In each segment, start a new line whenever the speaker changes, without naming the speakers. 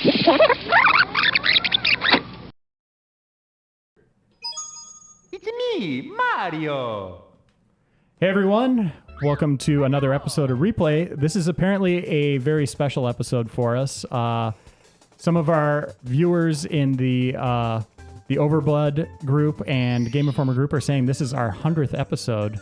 It's me, Mario.
Hey everyone, welcome to another episode of Replay. This is apparently a very special episode for us. Some of our viewers in the Overblood group and Game Informer group are saying this is our 100th episode.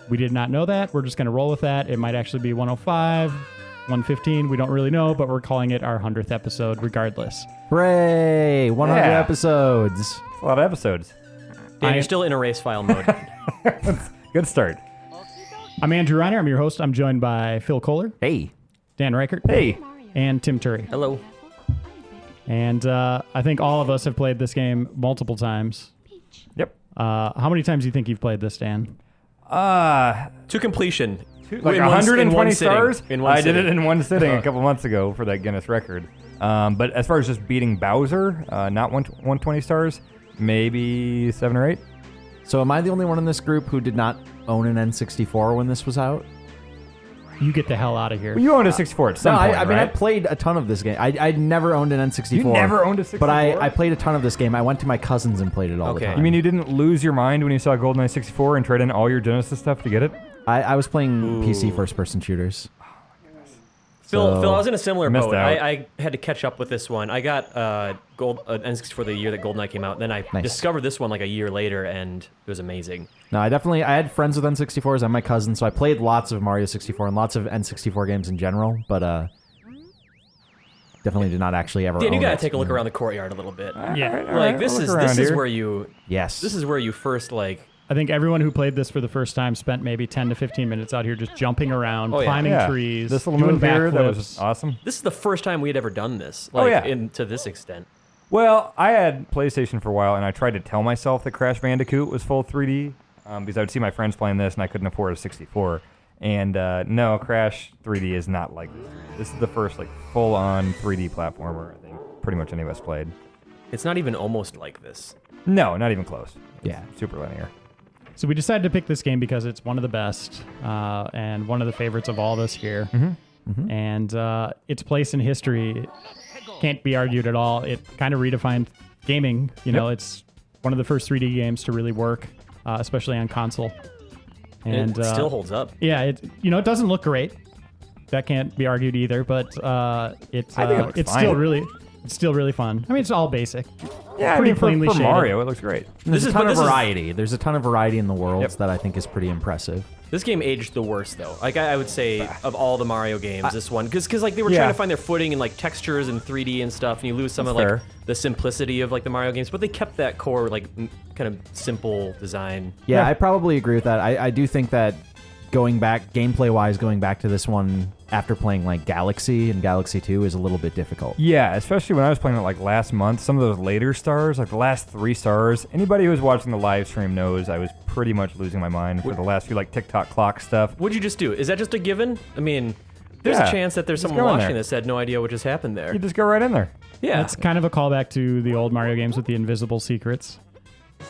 We did not know that. We're just going to roll with that. It might actually be 105, 115. We don't really know, but we're calling it our 100th episode regardless.
Hooray! 100 episodes.
It's a lot of episodes.
Dan, you're still in erase file mode.
Good start.
I'm Andrew Reiner. I'm your host. I'm joined by Phil Kollar.
Hey.
Dan Ryckert.
Hey.
And Tim Turi.
Hello.
And I think all of us have played this game multiple times.
Yep.
How many times do you think you've played this, Dan?
To completion.
Like
In
120
one
stars?
sitting. In one
I did
sitting.
it in one sitting a couple months ago for that Guinness record. But as far as just beating Bowser, not 120 stars, maybe 7 or 8.
So am I the only one in this group who did not own an N64 when this was out?
You get the hell out of here.
Well, you owned a 64 at some point,
I mean, I
right?
played a ton of this game. I'd never owned an N64.
You never owned a 64?
But I played a ton of this game. I went to my cousins and played it all the
Okay.
time.
You mean you didn't lose your mind when you saw GoldenEye 64 and trade in all your Genesis stuff to get it?
I was playing PC first-person shooters.
Phil,
So-
I was in a similar
Missed
boat.
out.
I had to catch up with this one. I got N64 the year that GoldenEye came out. Then I
Nice.
discovered this one like a year later, and it was amazing.
No, I had friends with N64s. I'm my cousin, so I played lots of Mario 64 and lots of N64 games in general, but definitely did not actually ever
Dan,
own
you gotta
it.
take a look around the courtyard a little bit.
Yeah.
Like this is where you
Yes.
this is where you first like.
I think everyone who played this for the first time spent maybe 10 to 15 minutes out here just jumping around,
Oh, yeah.
climbing
Yeah.
trees,
This little
doing
move here, that was
backflips.
awesome.
This is the first time we had ever done this. Like,
yeah.
to this extent.
Well, I had PlayStation for a while, and I tried to tell myself that Crash Bandicoot was full 3D because I would see my friends playing this, and I couldn't afford a 64. And no, Crash 3D is not like this. This is the first like full-on 3D platformer I think pretty much any of us played.
It's not even almost like this.
No, not even close.
Yeah.
It's super linear.
So we decided to pick this game because it's one of the best and one of the favorites of all of us here. And its place in history can't be argued at all. It kind of redefined gaming. You know, it's one of the first 3D games to really work, especially on console.
And it still holds up.
Yeah, it doesn't look great. That can't be argued either, but it's
I think it looks
it's
fine.
still really fun. I mean, it's all basic.
Yeah,
Pretty
I mean,
plainly
for
shaded.
Mario, it looks great.
There's a
is-
ton
but
of
this is-
variety. There's a ton of variety in the worlds that I think is pretty impressive.
This game aged the worst, though. Like I would say, of all the Mario games, this one, because like they were
Yeah.
trying to find their footing in like textures and 3D and stuff, and you lose some
That's
of like
fair.
the simplicity of like the Mario games, but they kept that core like kind of simple design.
Yeah, I probably agree with that. I do think that gameplay-wise, going back to this one after playing like Galaxy and Galaxy 2 is a little bit difficult.
Yeah, especially when I was playing it like last month. Some of those later stars, like the last 3 stars, anybody who was watching the live stream knows I was pretty much losing my mind for the last few like TikTok clock stuff.
What'd you just do? Is that just a given? I mean, there's
Yeah,
a chance that there's
just
someone
go in
watching
there.
this that had no idea what just happened there.
You just go right in there.
Yeah.
It's kind of a callback to the old Mario games with the invisible secrets.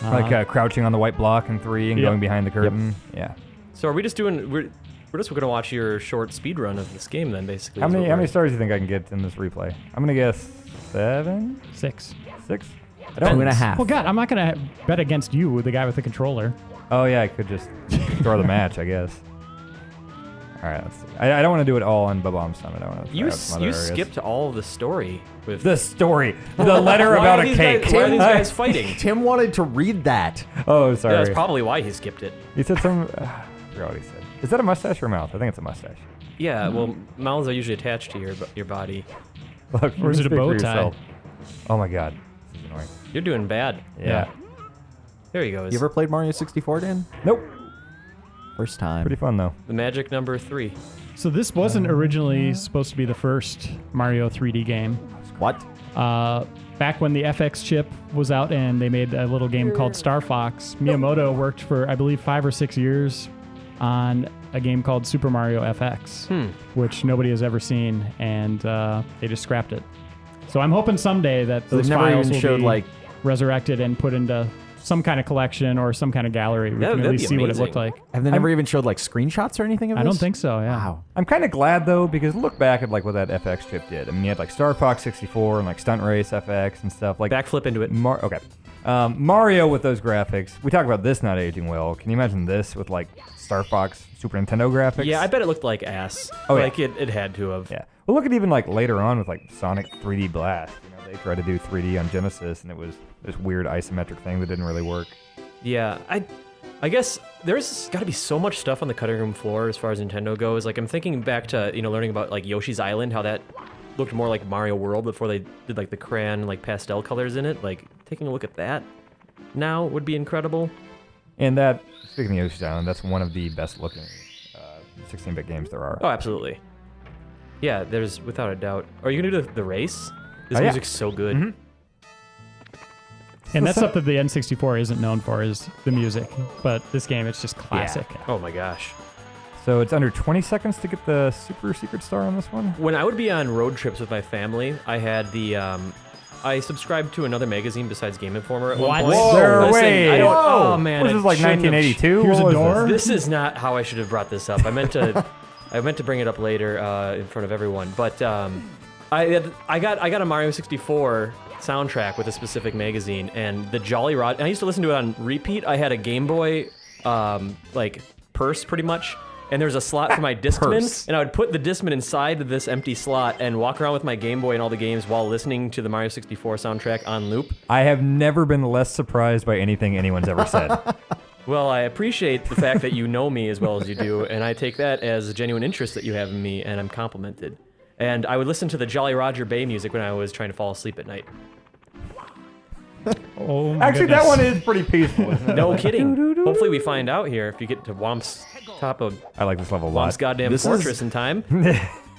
Like crouching on the white block in 3 and
Yep.
going behind the curtain. Yeah.
So are we just doing? We're just going to watch your short speed run of this game then, basically.
How
is what
many
we're-
stars do you think I can get in this replay? I'm gonna guess 7,
6.
6.
2.5.
Well, God, I'm not going to bet against you, the guy with the controller.
Oh yeah, I could just throw the match, I guess. All right, let's see. I don't want to do it all on Bob-Omb Summit. I want to
You skipped all of the story with
the story, the letter
Why
about
are
a
these
cake.
Guys, why are these guys fighting?
Tim wanted to read that.
Oh, sorry.
Yeah, that's probably why he skipped it.
He said some. I forgot what he said. Is that a mustache or a mouth? I think it's a mustache.
Yeah, well, mouths are usually attached to your body.
Look,
Or is it a
speak for
bow tie?
yourself. Oh my god, this is annoying.
You're doing bad.
Yeah.
There he goes.
You ever played Mario 64, Dan?
Nope.
First time.
Pretty fun though.
The magic number 3.
So this wasn't originally supposed to be the first Mario 3D game.
What?
Back when the FX chip was out and they made a little game called Star Fox, Miyamoto worked for, I believe, 5 or 6 years on a game called Super Mario FX, which nobody has ever seen, and they just scrapped it. So I'm hoping someday that
So
those
they've never
files
even
will
showed,
be
like-
resurrected and put into some kind of collection or some kind of gallery, we can at
That'd
least
be
see what it
amazing.
looked like.
Have they never even showed like screenshots or anything of this?
I don't think so. Yeah.
Wow.
I'm kind of glad though, because look back at like what that FX chip did. I mean, you had like Star Fox 64 and like Stunt Race FX and stuff. Like
Backflip into it.
Okay. Mario with those graphics. We talk about this not aging well. Can you imagine this with like Star Fox Super Nintendo graphics?
Yeah, I bet it looked like ass.
Oh, yeah.
Like it had to have.
Yeah. Well, look at even like later on with like Sonic 3D Blast. You know, they tried to do 3D on Genesis, and it was this weird isometric thing that didn't really work.
Yeah, I guess there's got to be so much stuff on the cutting room floor as far as Nintendo goes. Like I'm thinking back to learning about like Yoshi's Island, how that looked more like Mario World before they did like the crayon like pastel colors in it. Like taking a look at that now would be incredible.
And that, speaking of Yoshi's Island, that's one of the best looking 16-bit games there are.
Oh, absolutely. Yeah, there's without a doubt. Are you gonna do the race? This
yeah.
music's so good.
Mm-hmm.
And that's something the N64 isn't known for, is the music. But this game, it's just classic.
Oh my gosh.
So it's under 20 seconds to get the super secret star on this one?
When I would be on road trips with my family, I had the I subscribed to another magazine besides Game Informer at one point.
Whoa,
Listen,
wait.
I don't,
Whoa.
oh man,
Was
I
this like
shouldn't have-
1982?
Here's
What
a
was
door.
This is not how I should have brought this up. I meant to bring it up later in front of everyone. But I got a Mario 64 soundtrack with a specific magazine, and the Jolly Roger. I used to listen to it on repeat. I had a Game Boy like purse pretty much. And there's a slot for my Discman, and I would put the Discman inside this empty slot and walk around with my Game Boy and all the games while listening to the Mario 64 soundtrack on loop.
I have never been less surprised by anything anyone's ever said.
Well, I appreciate the fact that you know me as well as you do, and I take that as a genuine interest that you have in me, and I'm complimented. And I would listen to the Jolly Roger Bay music when I was trying to fall asleep at night.
Oh my
Actually,
goodness.
that one is pretty peaceful, isn't it?
No kidding. Hopefully we find out here if you get to Womp's top of
I like this level a lot.
Womp's goddamn
This
fortress
is-
in time.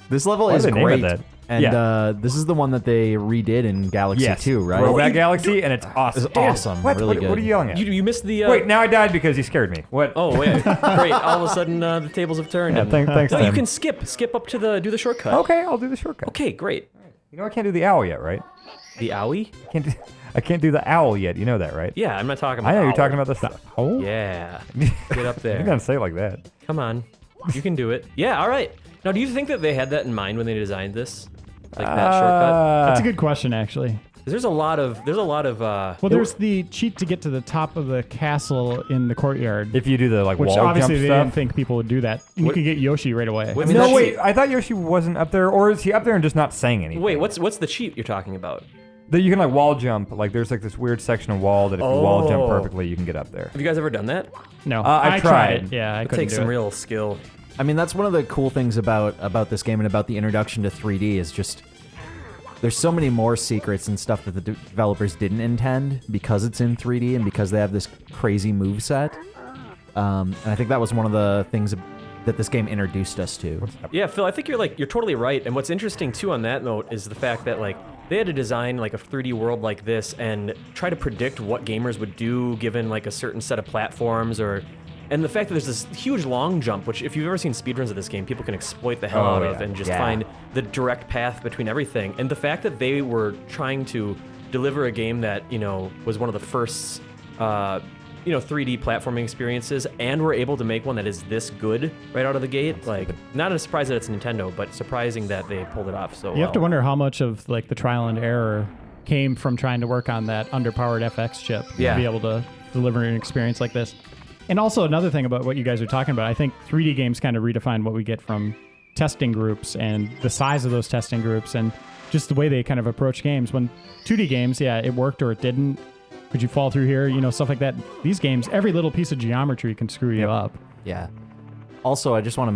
This level
Why
is
did they name it
great.
that?
And
Yeah.
this is the one that they redid in Galaxy
Yes.
2, right?
Throwback Galaxy, and it's awesome.
It's awesome.
What?
Really
What are
good.
you yelling at?
You missed the...
Wait, now I died because you scared me. What?
Oh, wait. Great. All of a sudden, the tables have turned.
Yeah,
and-
thanks,
No, you
Tim.
can skip up to do the shortcut.
Okay, I'll do the shortcut.
Okay, great.
You know I can't do the owl yet, right?
The owie?
I can't do the owl yet. You know that, right?
Yeah, I'm not talking about
I know you're
owl.
talking about this stuff.
Oh,
Yeah. Get up
You're
there.
gonna say it like that.
Come on. You can do it. Yeah, all right. Now, do you think that they had that in mind when they designed this? Like that shortcut?
that's a good question, actually.
'Cause there's a lot of
Well, there's the cheat to get to the top of the castle in the courtyard,
If you do the like
which
wall jump
obviously they
stuff.
didn't think people would do that. And you
What-
could get Yoshi right away.
What's
No,
the
wait.
cheat?
I thought Yoshi wasn't up there, or is he up there and just not saying anything?
Wait, what's the cheat you're talking about?
That you can like wall jump. Like there's like this weird section of wall that if you wall jump
Oh.
perfectly, you can get up there.
Have you guys ever done that?
No,
I
I
tried.
it. Yeah, I
It
couldn't
takes
do
some
it.
real skill.
I mean, that's one of the cool things about this game and about the introduction to 3D is just there's so many more secrets and stuff that the developers didn't intend because it's in 3D and because they have this crazy moveset. And I think that was one of the things that this game introduced us to.
Yeah, Phil, I think you're totally right. And what's interesting too on that note is the fact that like they had to design like a 3D world like this and try to predict what gamers would do given like a certain set of platforms and the fact that there's this huge long jump, which if you've ever seen speedruns of this game, people can exploit the hell out of and just find the direct path between everything. And the fact that they were trying to deliver a game that, was one of the first 3D platforming experiences, and we're able to make one that is this good right out of the gate. Like, not a surprise that it's Nintendo, but surprising that they pulled it off so well.
You have to wonder how much of like the trial and error came from trying to work on that underpowered FX chip
Yeah.
to be able to deliver an experience like this. And also another thing about what you guys are talking about, I think 3D games kind of redefine what we get from testing groups and the size of those testing groups and just the way they kind of approach games. When 2D games, yeah, it worked or it didn't. Could you fall through here? Stuff like that. These games, every little piece of geometry can screw you up.
Yeah. Also, I just want to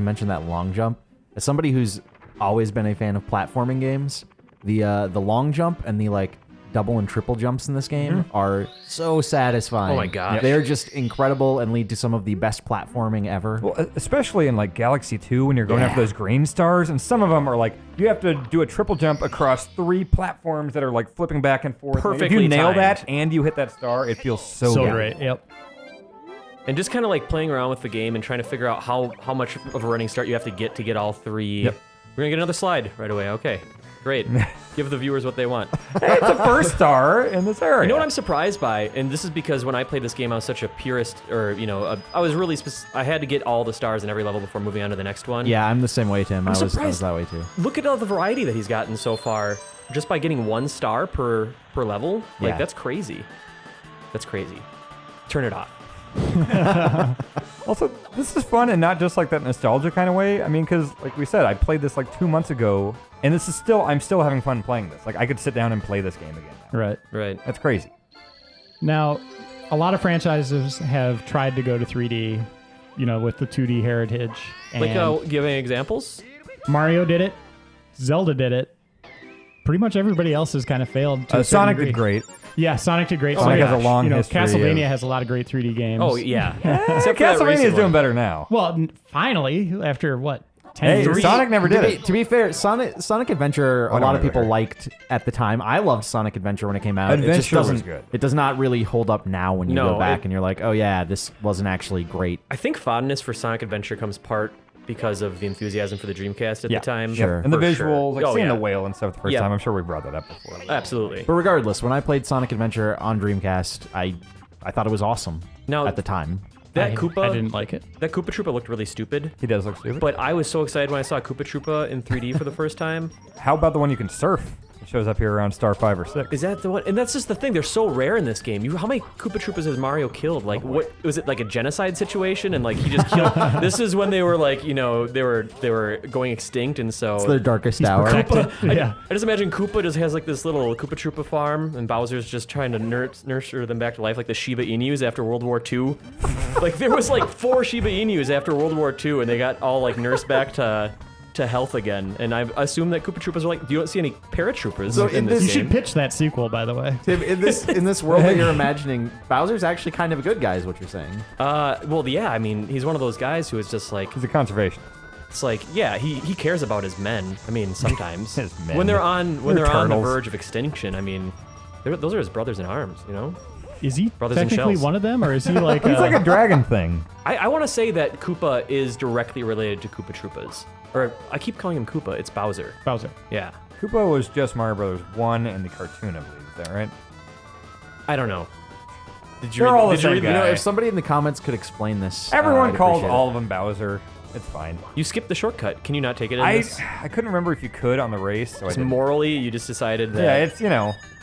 mention that long jump. As somebody who's always been a fan of platforming games, the long jump and the like double and triple jumps in this game are so satisfying.
Oh my gosh.
They're just incredible and lead to some of the best platforming ever.
Well, especially in like Galaxy 2 when you're going after those green stars, and some of them are like you have to do a triple jump across 3 platforms that are like flipping back and forth. If
Perfectly
you nail
timed.
that and you hit that star, it feels so good.
great. Yep.
And just kind of like playing around with the game and trying to figure out how much of a running start you have to get all 3.
Yep.
We're gonna get another slide right away. Okay. Great. Give the viewers what they want.
Hey, it's a first star in this area.
You know what I'm surprised by, and this is because when I played this game, I was such a purist, or I was really I had to get all the stars in every level before moving on to the next one.
Yeah, I'm the same way, Tim. I was
surprised.
that way too.
Look at all the variety that he's gotten so far, just by getting 1 star per level. Like
Yeah.
that's crazy. That's crazy. Turn it off.
Also, this is fun and not just like that nostalgia kind of way. I mean, because like we said, I played this like 2 months ago, and I'm still having fun playing this. Like I could sit down and play this game again now.
Right.
Right.
That's crazy.
Now, a lot of franchises have tried to go to 3D, with the 2D heritage. And
Like, giving examples?
Mario did it. Zelda did it. Pretty much everybody else has kind of failed to a certain
Sonic
degree.
did great.
Yeah, Sonic did great.
Sonic has a long history
Castlevania
of-
has a lot of great 3D games.
Oh, yeah.
Except
Except for that
Castlevania
recent
is doing
one.
better now.
Well, finally, after what, 10
Hey,
years?
Sonic never did it.
To be fair, Sonic Adventure, a
no,
lot of
wait,
people
wait.
liked at the time. I loved Sonic Adventure when it came out. It just
Adventure was
doesn't.
good.
It does not really hold up now when you
No,
go back and you're like, oh yeah, this wasn't actually great.
I think fondness for Sonic Adventure comes part because of the enthusiasm for the Dreamcast at the time.
Sure.
And the
For
visuals,
sure.
like
Oh,
seeing
yeah.
the whale and stuff the first
Yeah.
time. I'm sure we brought that up before.
Absolutely.
But regardless, when I played Sonic Adventure on Dreamcast, I thought it was awesome.
Now-
at the time.
That
I
Koopa,
didn't like it.
that Koopa Troopa looked really stupid.
He does look stupid.
But I was so excited when I saw Koopa Troopa in 3D for the first time.
How about the one you can surf? It shows up here around star 5 or 6.
Is that the one? And that's just the thing. They're so rare in this game. How many Koopa Troopas has Mario killed? Like, what was it, like a genocide situation? And like he just killed. This is when they were like, they were going extinct, and so
It's their darkest hour.
Yeah.
I just imagine Koopa just has like this little Koopa Troopa farm, and Bowser's just trying to nurture them back to life, like the Shiba Inus after World War II. Like there was like 4 Shiba Inus after World War II, and they got all like nursed back to health again. And I assume that Koopa Troopas are like, you don't see any paratroopers
So
in
in
this
You
this-
game.
should pitch that sequel, by the way.
Tim, in this world that you're imagining, Bowser's actually kind of a good guy, is what you're saying.
Well, yeah, I mean, he's one of those guys who is just like,
He's a conservationist.
it's like, yeah, he cares about his men. I mean, sometimes
His men.
when they're on the
turtles.
verge of extinction, I mean, those are his brothers in arms,
Is he
Brothers in
technically
shells.
one of them, or is he like
He's like a dragon thing.
I want to say that Koopa is directly related to Koopa Troopas. Or I keep calling him Koopa. It's Bowser.
Bowser?
Yeah.
Koopa was just Mario Brothers 1 in the cartoon, I believe. Is that right?
I don't know. Did you
They're
read,
all the
did you
same
read
guy.
You know, if somebody in the comments could explain this,
Everyone
I'd
calls
appreciate
all
it.
of them Bowser. It's fine.
You skipped the shortcut. Can you not take it in
I
this?
couldn't remember if you could on the race, so I
Just
didn't.
morally, you just decided that.
Yeah, it's,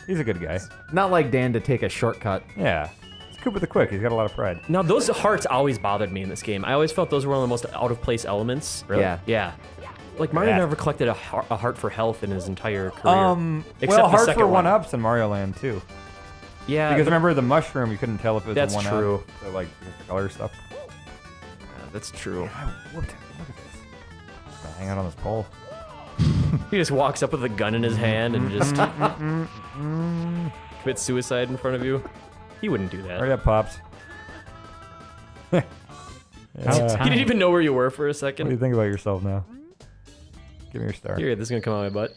he's a good guy.
Not like Dan to take a shortcut.
Yeah. It's Koopa the Quick. He's got a lot of pride.
Now, those hearts always bothered me in this game. I always felt those were one of the most out-of-place elements.
Really? Yeah.
Yeah. Like, Mario
Yeah.
never collected a heart for health in his entire career.
Well,
the
hard
second
for
one.
1-ups in Mario Land, too.
Yeah,
Because
but-
remember the mushroom, you couldn't tell if it was
That's
a 1-up.
true.
So, like, because the color stuff.
that's true.
I whooped him. Look at this. Just gonna hang out on this pole.
He just walks up with a gun in his hand and just commits suicide in front of you. He wouldn't do that.
Hurry up, Pops.
How's
He didn't even know where you were for a
What do you
second.
think about yourself now? Give me your star.
Here, this is gonna come out of my butt.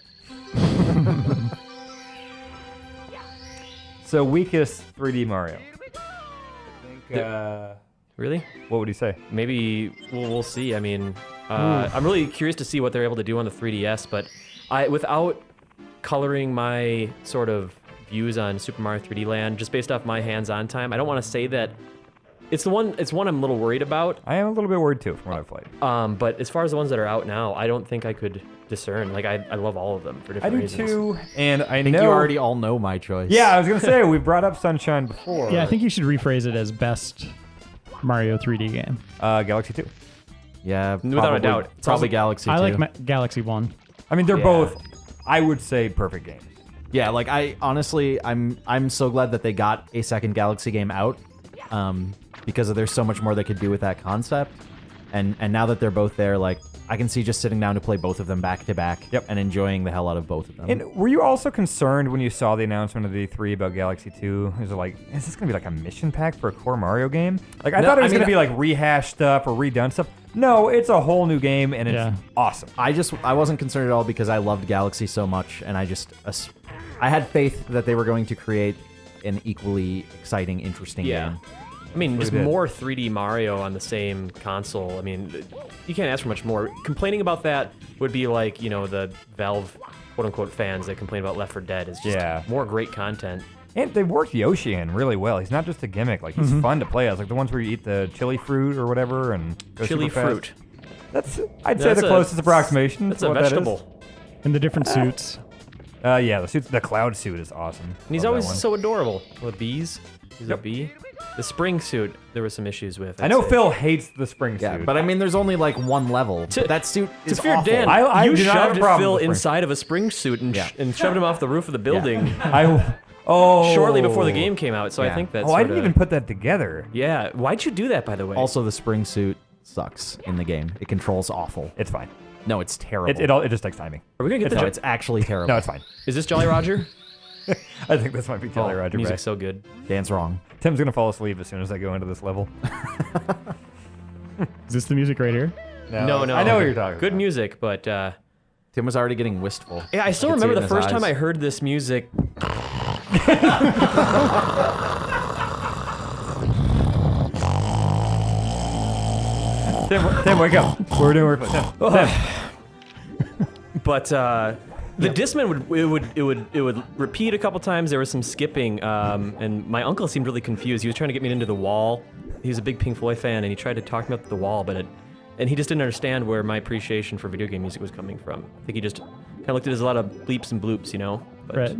So, weakest 3D Mario. I think,
Really?
what would you say?
Maybe we'll see. I mean, I'm really curious to see what they're able to do on the 3DS. But without coloring my sort of views on Super Mario 3D Land, just based off my hands-on time, I don't want to say that it's one I'm a little worried about.
I am a little bit worried, too, from what I've played.
But as far as the ones that are out now, I don't think I could discern. Like, I love all of them for
I
different
do,
reasons.
too. And I
I think
know...
you already all know my choice.
Yeah, I was going to say, we brought up Sunshine before.
Yeah, I think you should rephrase it as best Mario 3D game.
Galaxy 2.
Yeah,
Without a
probably-
doubt.
Probably Galaxy
I
2.
like Galaxy 1.
I mean, they're
Yeah.
both, I would say, perfect games.
Yeah, like I honestly, I'm so glad that they got a second Galaxy game out, because there's so much more they could do with that concept, and now that they're both there, like I can see just sitting down to play both of them back to back,
Yep.
and enjoying the hell out of both of them.
And were you also concerned when you saw the announcement of the E3 about Galaxy 2? Is it like, is this going to be like a mission pack for a core Mario game? Like, I
No,
thought it was
I mean,
going to be like rehashed stuff or redone stuff. No, it's a whole new game, and it's
Yeah.
awesome.
I wasn't concerned at all because I loved Galaxy so much, and I had faith that they were going to create an equally exciting, interesting
Yeah.
game.
I mean, just
did.
more 3D Mario on the same console. I mean, you can't ask for much more. Complaining about that would be like, the Valve quote-unquote fans that complain about Left 4 Dead is just more great content.
And they worked Yoshi in really well. He's not just a gimmick. Like, he's fun to play as. Like the ones where you eat the chili fruit or whatever and go
Chili
super fast.
fruit.
I'd say the closest approximation.
That's
to
a
what
vegetable.
That is.
And the different suits.
Yeah, the cloud suit is awesome.
And he's
Love
always
that one.
so adorable. The bees. He's a
Yep.
bee. The spring suit, there were some issues with.
I know
I'd say.
Phil hates the spring
Yeah,
suit.
but I mean, there's only like one level.
To-
That suit
To
is
fear
awful.
Dan,
I
you
do not have a
shoved
problem
Phil
with spring.
inside of a spring suit and,
Yeah.
and shoved him off the roof of the building
shortly
before the game came out. So I
Yeah.
think that's.
Oh, I didn't even put that together.
Yeah, why'd you do that, by the way?
Also, the spring suit sucks in the game. It controls awful.
It's fine.
No, it's terrible.
It just takes timing.
are we gonna get
No,
the?
it's actually terrible.
No, it's fine.
Is this Jolly Roger?
I think this might be Jolly Roger.
Music's
Brett.
so good.
Dan's wrong.
Tim's gonna fall asleep as soon as I go into this level.
Is this the music right here?
No,
I know what you're talking
Good
about.
music, but
Tim was already getting wistful.
yeah, I still
You could see
remember
it in
the
his
first time
eyes.
I heard this music.
Tim, wake up. We're doing work. Tim.
But the Discman would repeat a couple times. There was some skipping, and my uncle seemed really confused. He was trying to get me into the wall. He was a big Pink Floyd fan, and he tried to talk me up to the wall, and he just didn't understand where my appreciation for video game music was coming from. I think he just kind of looked at it as a lot of bleeps and bloops, you know. But
Right.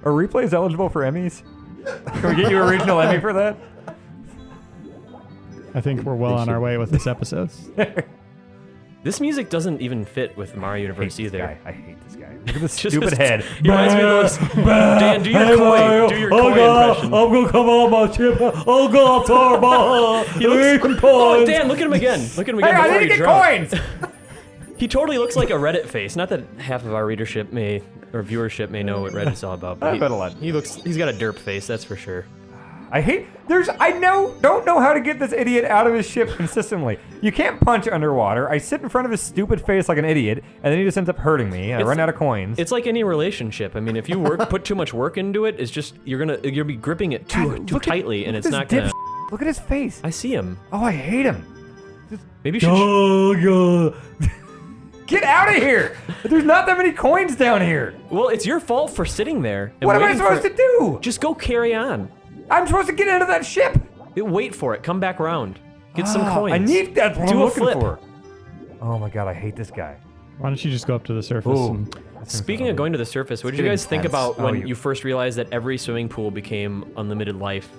Are replays eligible for Emmys? Can we get you a regional Emmy for that?
I think we're well on our way with this episode.
this music doesn't even fit with Mario Universe
This
either.
guy. I hate this guy. Look at this
Just
stupid
'cause
head.
He reminds me of those. Dan, do your coin. Do your coin impression.
I'm gonna come on my chip. I'll go off to
He looks, oh, Dan, look at him again. Look at him again
Hey, I
before
need to
he
get
drops.
coins.
He totally looks like a Reddit face. Not that half of our readership or viewership may know what Reddit's all about, but
I bet a lot.
he's got a derp face, that's for sure.
Don't know how to get this idiot out of his ship consistently. You can't punch underwater. I sit in front of his stupid face like an idiot, and then he just ends up hurting me, and I run out of coins.
It's like any relationship. I mean, if you put too much work into it, it's just you're gonna be gripping it too tightly, and it's not gonna.
Look at his face.
I see him.
Oh, I hate him.
Maybe you should.
Get out of here! There's not that many coins down here.
Well, it's your fault for sitting there. And
What am I
waiting
supposed
for
to do?
Just go carry on.
I'm supposed to get into that ship.
Wait for it. Come back around. Get some coins.
I need that's what
Do
I'm
a
looking
flip.
for. Oh my god, I hate this guy.
Why don't you just go up to the surface?
Ooh.
And,
Speaking of going to the surface, what did you
getting
guys think
tense.
about when
you-
you first realized that every swimming pool became unlimited life?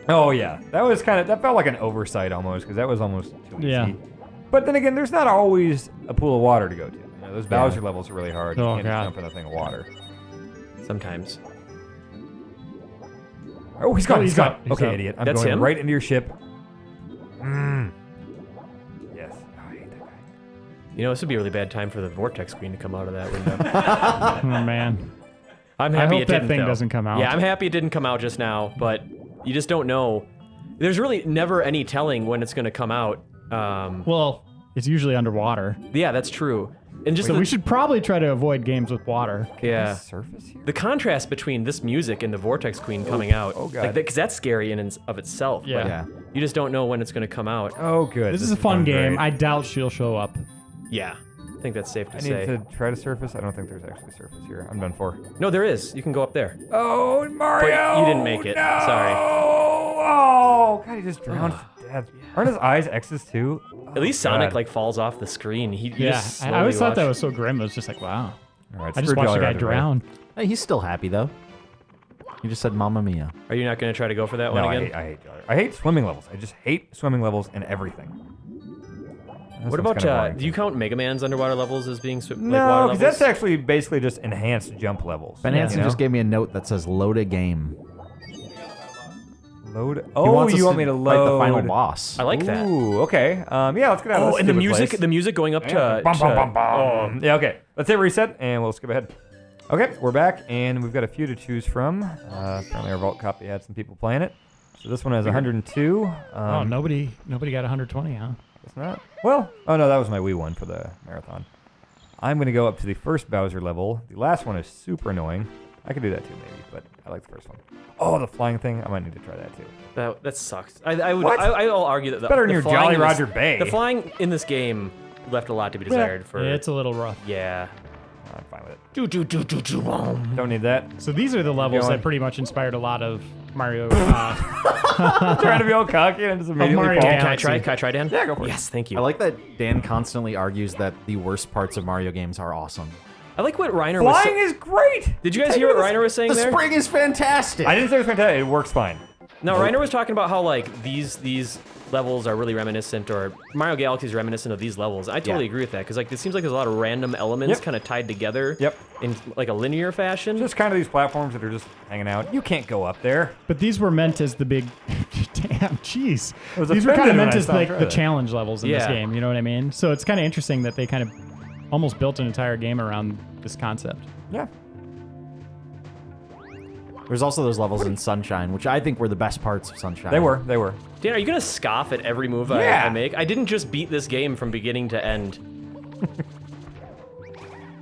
Oh yeah, that felt like an oversight almost because that was almost too easy.
Yeah.
But then again, there's not always a pool of water to go to. You know, those Bowser levels are really hard.
Oh,
You can't
God.
jump in a thing of water.
Sometimes.
Oh, he's gone.
Oh,
he's
he's
gone.
gone. He's
Okay,
out.
idiot. I'm
That's
going
him?
right into your ship. Yes. Oh, I hate that guy.
You know, this would be a really bad time for the vortex queen to come out of that window.
oh man.
I'm
I
happy
hope
it
that
didn't,
thing
though.
doesn't come out.
Yeah, I'm happy it didn't come out just now, but you just don't know. There's really never any telling when it's going to come out.
Well, it's usually underwater.
Yeah, that's true. And just
So we should probably try to avoid games with water.
yeah.
Surface here.
The contrast between this music and the Vortex Queen coming out,
oh, God.
because that's scary in and of itself.
Yeah.
but
Yeah.
You just don't know when it's going to come out.
Oh, good.
This is a fun
going
game.
great.
I doubt she'll show up.
Yeah, I think that's safe to
I
say.
need to try to surface. I don't think there's actually surface here. I'm done for.
No, there is. You can go up there.
Oh, Mario!
you didn't make it.
No!
Sorry.
Oh, God, he just drowned to death. Aren't his eyes X's too?
At least
Oh,
Sonic
God.
like falls off the screen. You
Yeah.
just
I always
slowly
thought that
watch.
was so grim. It was just like, wow.
All right,
I just
screw
watched a
Jolly
guy
Roger, right?
drown.
Hey, he's still happy though. He just said "Mamma Mia."
Are you not going to try to go for that
No,
one
I
again?
hate, I hate Jolly. I hate swimming levels. I just hate swimming levels and everything. This
What
one's
about,
kinda boring.
do you count Mega Man's underwater levels as being like
No,
water
because
levels?
that's actually basically just enhanced jump levels.
Ben
Yeah.
Hansen
You know?
just gave me a note that says "Load a game."
Load.
He
Oh,
wants us
you want
to
me to
fight
load
the final boss.
I like that.
Ooh, okay. Yeah, let's get out of
Oh,
this
and the
stupid
music,
place.
the music going up to,
Bum, bum, bum, bum. Yeah, okay. Let's hit reset, and we'll skip ahead. Okay, we're back, and we've got a few to choose from. Apparently our Vault copy had some people playing it. So this one has 102.
Oh, nobody got 120, huh?
It's not. Well, oh no, that was my Wii one for the marathon. I'm going to go up to the first Bowser level. The last one is super annoying. I could do that too, maybe, but I like the first one. Oh, the flying thing. I might need to try that too.
That sucks. I would.
What?
I'll argue that the
better than
the
your
flying
Jolly
in this-
Roger Bay.
The flying in this game left a lot to be desired for.
It's a little rough.
Yeah.
I'm fine with it.
Do.
Don't need that.
So these are the levels
going.
that pretty much inspired a lot of Mario.
Trying to be all cocky and just immediately
Mario
fall.
Galaxy.
Can I try, Dan?
Yeah, go for it.
Yes, thank you.
I like that Dan constantly argues that the worst parts of Mario games are awesome.
I like what Reiner was
Flying is great.
Did you guys hear what Reiner was saying
The
there?
spring is fantastic.
I didn't say it was fantastic. It works fine.
No, Reiner was talking about how like these levels are really reminiscent, or Mario Galaxy is reminiscent of these levels. I totally agree with that because like it seems like there's a lot of random elements
Yep.
kind of tied together.
Yep.
In like a linear fashion.
Just kind of these platforms that are just hanging out. You can't go up there.
But these were meant as the big. Damn, jeez.
was
These were
offended
kind of
when
meant
I
as
saw
like
him try
the
that.
challenge levels in this
Yeah.
game. You know what I mean? So it's kind of interesting that they kind of almost built an entire game around this concept.
Yeah.
There's also those levels in Sunshine, which I think were the best parts of Sunshine.
They were. They were.
Dan, are you gonna scoff at every move
Yeah.
I make? I didn't just beat this game from beginning to end.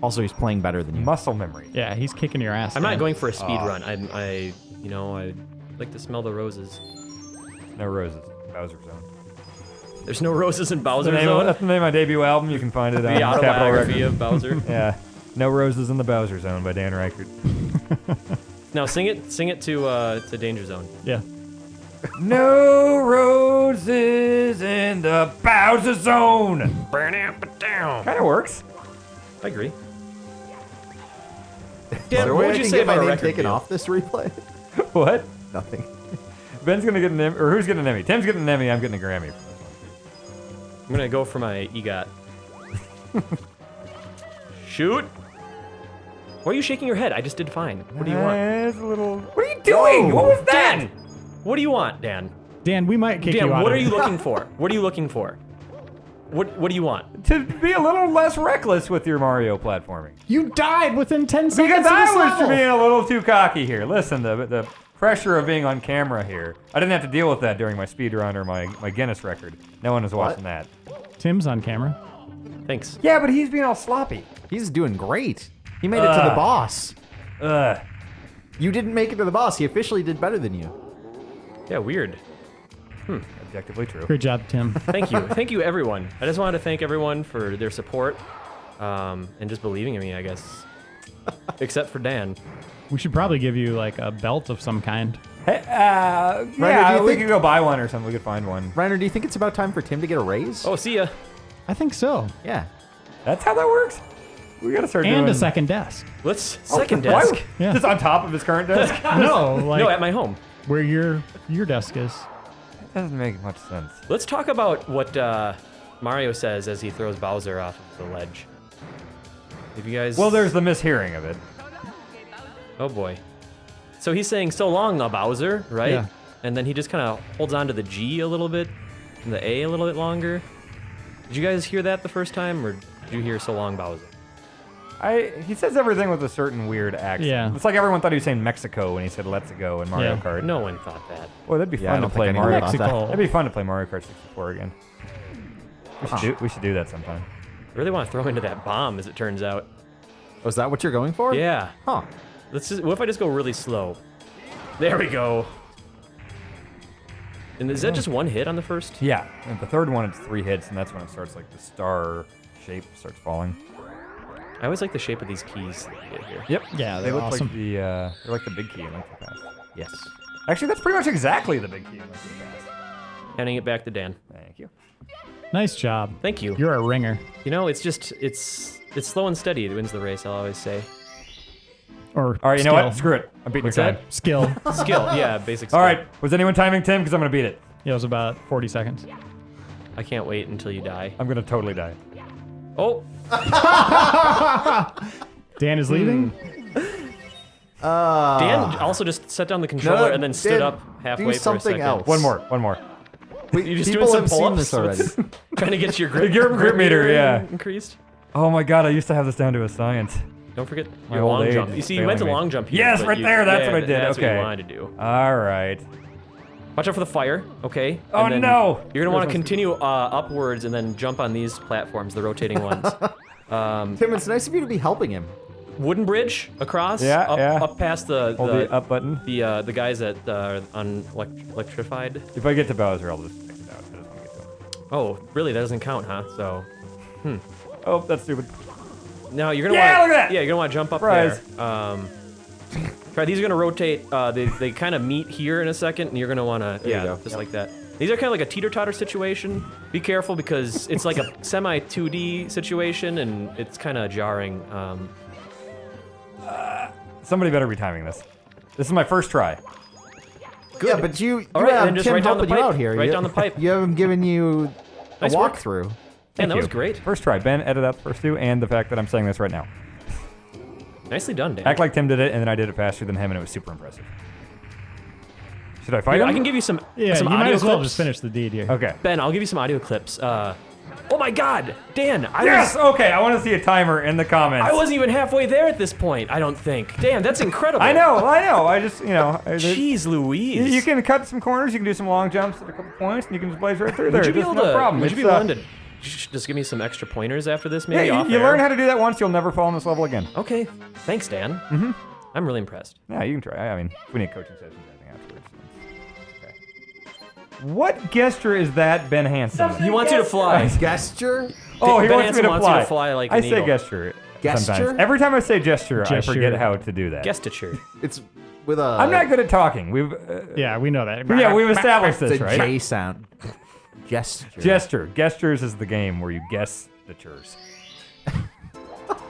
Also, he's playing better than you.
Muscle memory.
Yeah, he's kicking your ass.
I'm
man.
not going for a speed run. I like to smell the roses.
No roses. Bowser Zone.
There's no roses in Bowser
That's
Zone.
the name of my debut album. You can find it on
The
Capitol
autobiography
Records.
of Bowser.
Yeah. No Roses in the Bowser Zone by Dan Ryckert.
Now sing it to Danger Zone.
Yeah.
No roses in the Bowser Zone. Kind of works.
I agree.
Is
Dan,
there a
what
way
would
I
you
can
say
get my
about a
name
record
taken
deal?
off this replay?
What?
Nothing.
Ben's gonna get an Emmy, or who's getting an Emmy? Tim's getting an Emmy. I'm getting a Grammy.
I'm gonna go for my EGOT. Shoot! Why are you shaking your head? I just did fine. What do you want?
It's a little. What are you doing? What was that?
Dan! What do you want, Dan?
Dan, we might kick
Dan,
you out.
what
of
are you
it.
looking for? What are you looking for? What do you want?
To be a little less reckless with your Mario platforming.
You died within 10 seconds
Because
of
I
this
was
level.
being a little too cocky here. Listen, the pressure of being on camera here. I didn't have to deal with that during my speed run or my Guinness record. No one was watching that.
Tim's on camera.
Thanks.
Yeah, but he's being all sloppy.
He's doing great. He made it to the boss.
Ugh.
You didn't make it to the boss. He officially did better than you.
Yeah, weird.
Objectively true.
Great job, Tim.
Thank you. Thank you, everyone. I just wanted to thank everyone for their support and just believing in me, I guess. Except for Dan.
We should probably give you like a belt of some kind.
Hey,
do
yeah,
you
we
think-
could go buy one or something. We could find one.
Reiner, do you think it's about time for Tim to get a raise?
Oh, see ya.
I think so.
Yeah.
That's how that works? We gotta start
And
doing...
a second desk.
Let's second
Why-
desk.
Yeah.
Just on top of his current desk?
No, like
No, at my home.
where your desk is.
Doesn't make much sense.
Let's talk about what Mario says as he throws Bowser off of the ledge. If you guys...
Well, there's the mishearing of it.
Oh, boy. So he's saying, so long, Bowser, right?
Yeah.
And then he just kind of holds on to the G a little bit, and the A a little bit longer. Did you guys hear that the first time, or did you hear so long, Bowser?
He says everything with a certain weird accent.
Yeah.
It's like everyone thought he was saying Mexico when he said let's go in Mario
Yeah.
Kart.
No one thought that.
Boy, that'd be
Yeah, I
fun to
don't
play
think anyone
Mario.
thought that.
Mexico.
That'd be fun to play Mario Kart 64 again. We should do that sometime.
I really want to throw into that bomb, as it turns out.
Was that what you're going for?
Yeah.
Huh.
Let's just. What if I just go really slow? There we go. And is that just one hit on the first?
Yeah, and the third one it's 3 hits, and that's when it starts like the star shape starts falling.
I always like the shape of these keys that you get here.
Yep.
Yeah,
they
they're
look
awesome.
like they're like the big key in Link to the Past.
Yes.
Actually, that's pretty much exactly the big key in Link to the Past.
Handing it back to Dan.
Thank you.
Nice job.
Thank you.
You're a ringer.
You know, it's just it's slow and steady that wins the race. I'll always say.
Or
All right, you know
skill.
what? Screw it. I'm beating
What's
your time.
that?
Skill.
Skill, yeah, basic skill.
All right, was anyone timing Tim? Because I'm gonna beat it.
Yeah, it was about 40 seconds.
I can't wait until you die.
I'm gonna totally die.
Oh,
Dan is leaving.
Dan also just set down the controller and then stood
Dan,
up halfway
do
for a
something
second.
else.
One more.
You just
People
doing
have
some
seen
pull-ups?
this already.
Trying to get your grip,
Your grip meter, yeah.
increased.
Oh my god, I used to have this down to a science.
Don't forget
My
your
old
long
age
jump.
is
You see, you went to
failing me.
long jump here.
Yes,
but
right
you-
there, that's
yeah,
what I did,
That's what
okay.
you wanted to do.
All right.
Watch out for the fire, okay?
Oh,
And then
no!
You're gonna want to continue upwards and then jump on these platforms, the rotating ones.
Tim, it's nice of you to be helping him.
Wooden bridge across,
Yeah,
up,
yeah.
up past the
Hold the up button.
the guys that are electrified.
If I get to Bowser, I'll just fix it out. I just want to get to him.
Oh, really? That doesn't count, huh? So
Oh, that's stupid.
Now you're gonna
Yeah,
want.
look at that!
Yeah, you're gonna want to jump up
Surprise.
there. Try. These are gonna rotate. They kind of meet here in a second, and you're gonna want to. Yeah,
go.
just like that. These are kind of like a teeter-totter situation. Be careful because it's like a semi 2D situation, and it's kind of jarring.
Somebody better be timing this. This is my first try.
Yeah, but you
All right,
have
then just
Tim
right down the
helping you
pipe.
out here.
Right
You-
down the pipe.
You haven't given you a
Nice work.
walkthrough.
Man,
Thank
that
you.
was great.
First try. Ben, edit out the first two, and the fact that I'm saying this right now.
Nicely done, Dan.
Act like Tim did it, and then I did it faster than him, and it was super impressive. Should I fight
Here,
him?
I can give you some.
Yeah,
some
you might
audio
as well
clips.
just finish the deed here.
Okay.
Ben, I'll give you some audio clips. Oh my God, Dan!
Yes! Okay, I want to see a timer in the comments.
I wasn't even halfway there at this point. I don't think. Damn, that's incredible.
I know. I just,
Jeez Louise.
You can cut some corners, you can do some long jumps at a couple points, and you can just blaze right through there.
Would you be
There's
able
no
to?
problem.
Would you be
It's,
willing to just give me some extra pointers after this? Maybe
Yeah,
off
you
air?
learn how to do that once, you'll never fall on this level again.
Okay, thanks, Dan. Mm-hmm. I'm really impressed.
Yeah, you can try. I mean, we need coaching sessions I think afterwards. Okay. What gesture is that, Ben Hansen?
He wants you to fly.
Gesture?
Oh, he
Ben
wants me
Hansen
to
wants you
fly.
to fly like
I
an
say
eagle.
gesture.
Gesture?
Sometimes. Every time I say gesture, I
Gesture.
forget how to do that.
Gestature.
It's with a.
I'm not good at talking. We've
Yeah, we know that.
yeah, we've established
It's
this,
a
right?
J sound. Gesture.
Gesture. Gestures is the game where you guess the chores.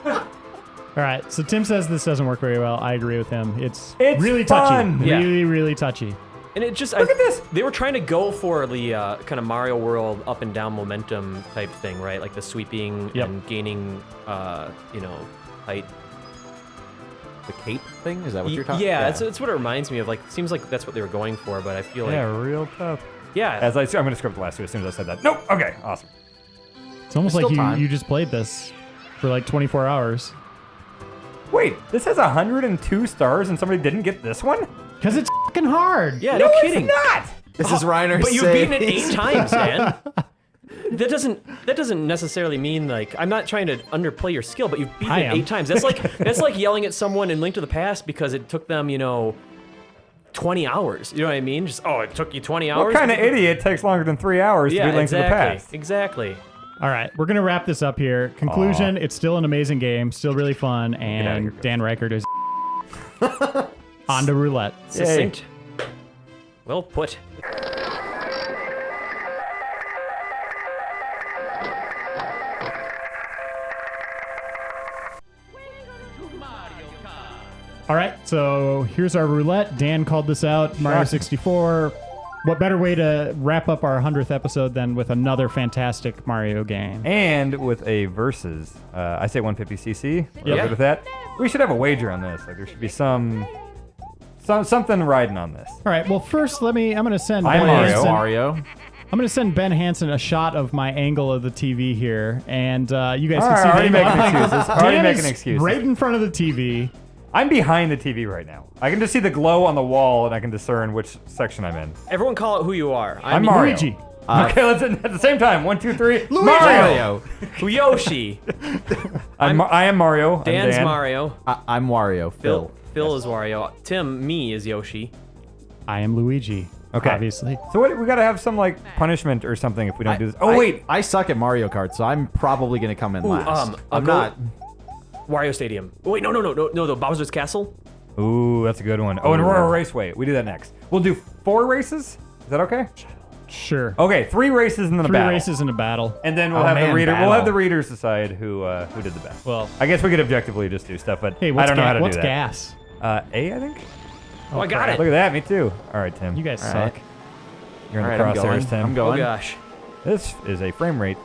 All right, so Tim says this doesn't work very well. I agree with him. It's
It's
really
fun.
touchy.
Yeah.
Really, really touchy.
And it just
Look at this.
They were trying to go for the kind of Mario World up and down momentum type thing, right? Like the sweeping
Yep.
and gaining, height.
The cape thing? Is that what you're talking
Yeah,
about?
it's what it reminds me of. Like, it seems like that's what they were going for, but I feel like,
Yeah, real tough.
yeah,
I'm going to script the last two as soon as I said that. Nope. Okay, awesome.
It's almost
There's
like
still time.
you just played this for like 24 hours.
Wait, this has 102 stars and somebody didn't get this one?
Because it's fucking hard.
yeah, no kidding.
It's not.
This is Reiner
But you've
saying
beaten it
he's-
8 times, man. That doesn't necessarily mean like I'm not trying to underplay your skill, but you've beaten
I
it
am.
8 times. That's like yelling at someone in Link to the Past because it took them 20 hours. You know what I mean? Just it took you 20 hours.
What kind of idiot takes longer than 3 hours
Yeah,
to beat Link to the
exactly.
Past?
Exactly.
All right, we're gonna wrap this up here. Conclusion: It's still an amazing game, still really fun,
outta here,
and
Chris.
Dan Ryckert is on to roulette.
Succinct. Well put.
All right, so here's our roulette. Dan called this out. Mario 64. What better way to wrap up our 100th episode than with another fantastic Mario game?
And with a versus, I say 150cc. We're
Yeah.
good with that. We should have a wager on this. Like there should be something riding on this.
All right, well, first I'm gonna send
I'm
Ben
Mario.
Hansen.
Mario.
I'm gonna send Ben Hansen a shot of my angle of the TV here, and you guys
All
can
right,
see
already
the
making
angle.
excuses. Already
Dan
making
is
excuses.
right in front of the TV.
I'm behind the TV right now. I can just see the glow on the wall, and I can discern which section I'm in.
Everyone call it who you are.
I'm Mario.
Luigi.
Okay, let's at the same time. 1, 2, 3.
Luigi.
Mario.
Yoshi.
I am Mario. I'm
Dan's
Dan.
Mario.
I'm Wario. Phil.
Phil is Wario. Tim, me is Yoshi.
I am Luigi.
Okay.
Obviously.
So what, we gotta have some like punishment or something if we don't do this. Oh wait,
I suck at Mario Kart, so I'm probably gonna come in last.
I'll
I'm
go-
not.
Wario Stadium. Wait, no, the Bowser's Castle.
ooh, that's a good one. Oh, and Royal Raceway. We do that next. We'll do 4 races. Is that okay?
Sure.
Okay, 3 races and then a
3
battle.
races in a battle.
And then we'll
Oh,
have
man,
the reader.
battle.
We'll have the readers decide who did the best.
Well,
I guess we could objectively just do stuff, but
hey,
I
what's,
don't know how to
what's
do that.
gas?
A, I think.
Oh, I got it.
Look at that. Me too. All right, Tim.
You guys
All
suck.
right.
You're in
All
the
right, I'm going.
crosshairs, Tim.
I'm
Oh
going.
gosh.
This is a frame rate.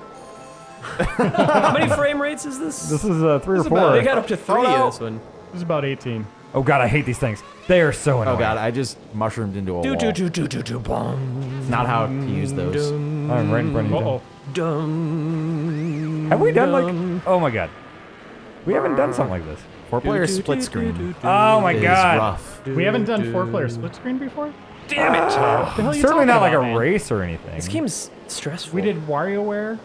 How many frame rates is this?
This is 3 or 4.
about-
They got up to 3
Oh, no.
in this one.
This is about 18.
Oh god, I hate these things. They are so annoying.
Oh god, I just mushroomed into a wall.
Boom.
It's not how to use those.
I'm right in front of you.
Uh-oh.
Dum.
Have we done like? Oh my god, we haven't done something like this.
4-player split screen
Oh my
is
god.
rough.
We haven't done 4-player split screen before?
Damn it.
The hell are you
Certainly
talking
not like
about,
a
man?
race or anything.
This game's stressful.
We did WarioWare.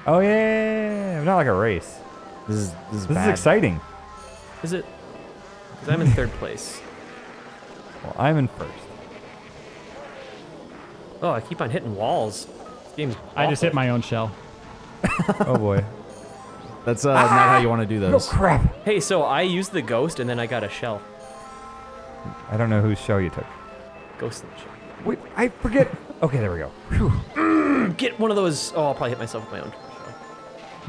Oh yeah, not like a race.
This is
This
bad.
is exciting.
Is it? Because I'm in 3rd place.
Well, I'm in first.
Oh, I keep on hitting walls. This game's
I just
awful.
hit my own shell.
Oh boy.
That's not how you want to do
Oh,
those.
crap.
Hey, so I used the ghost and then I got a shell.
I don't know whose shell you took.
Ghost in the shell.
Wait, I forget. Okay, there we go.
Get one of those. Oh, I'll probably hit myself with my own.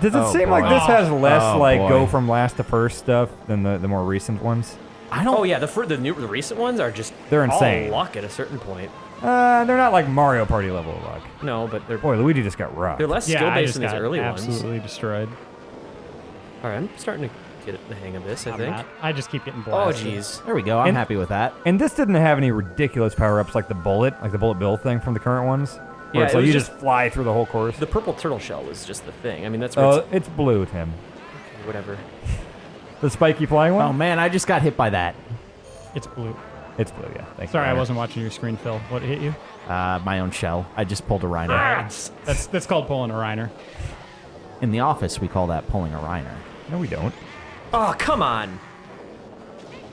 Does it
Oh,
seem like
boy.
this has less
Oh,
like go
boy.
from last to first stuff than the more recent ones?
I don't.
Oh yeah, the recent ones are just
They're insane.
all luck at a certain point.
They're not like Mario Party level of luck.
No, but they're
Boy, Luigi just got rocked.
they're less
Yeah,
skill
I
based
just
than these
got
early ones.
absolutely destroyed.
All right, I'm starting to get the hang of this. I
I'm
think.
not. I just keep getting
Oh
blasted.
jeez.
There we go. I'm
And-
happy with that.
And this didn't have any ridiculous power-ups like the bullet bill thing from the current ones. Where
Yeah,
it's
it
like
was
you
just-
just fly through the whole course.
The purple turtle shell was just the thing. I mean, that's where
Oh, it's blue, Tim.
it's whatever.
The spiky flying one?
Oh man, I just got hit by that.
It's blue.
It's blue, yeah. Thank
Sorry,
you.
I wasn't watching your screen, Phil. What hit you?
My own shell. I just pulled a Reiner.
That's called pulling a Reiner.
In the office, we call that pulling a Reiner.
No, we don't.
Oh come on.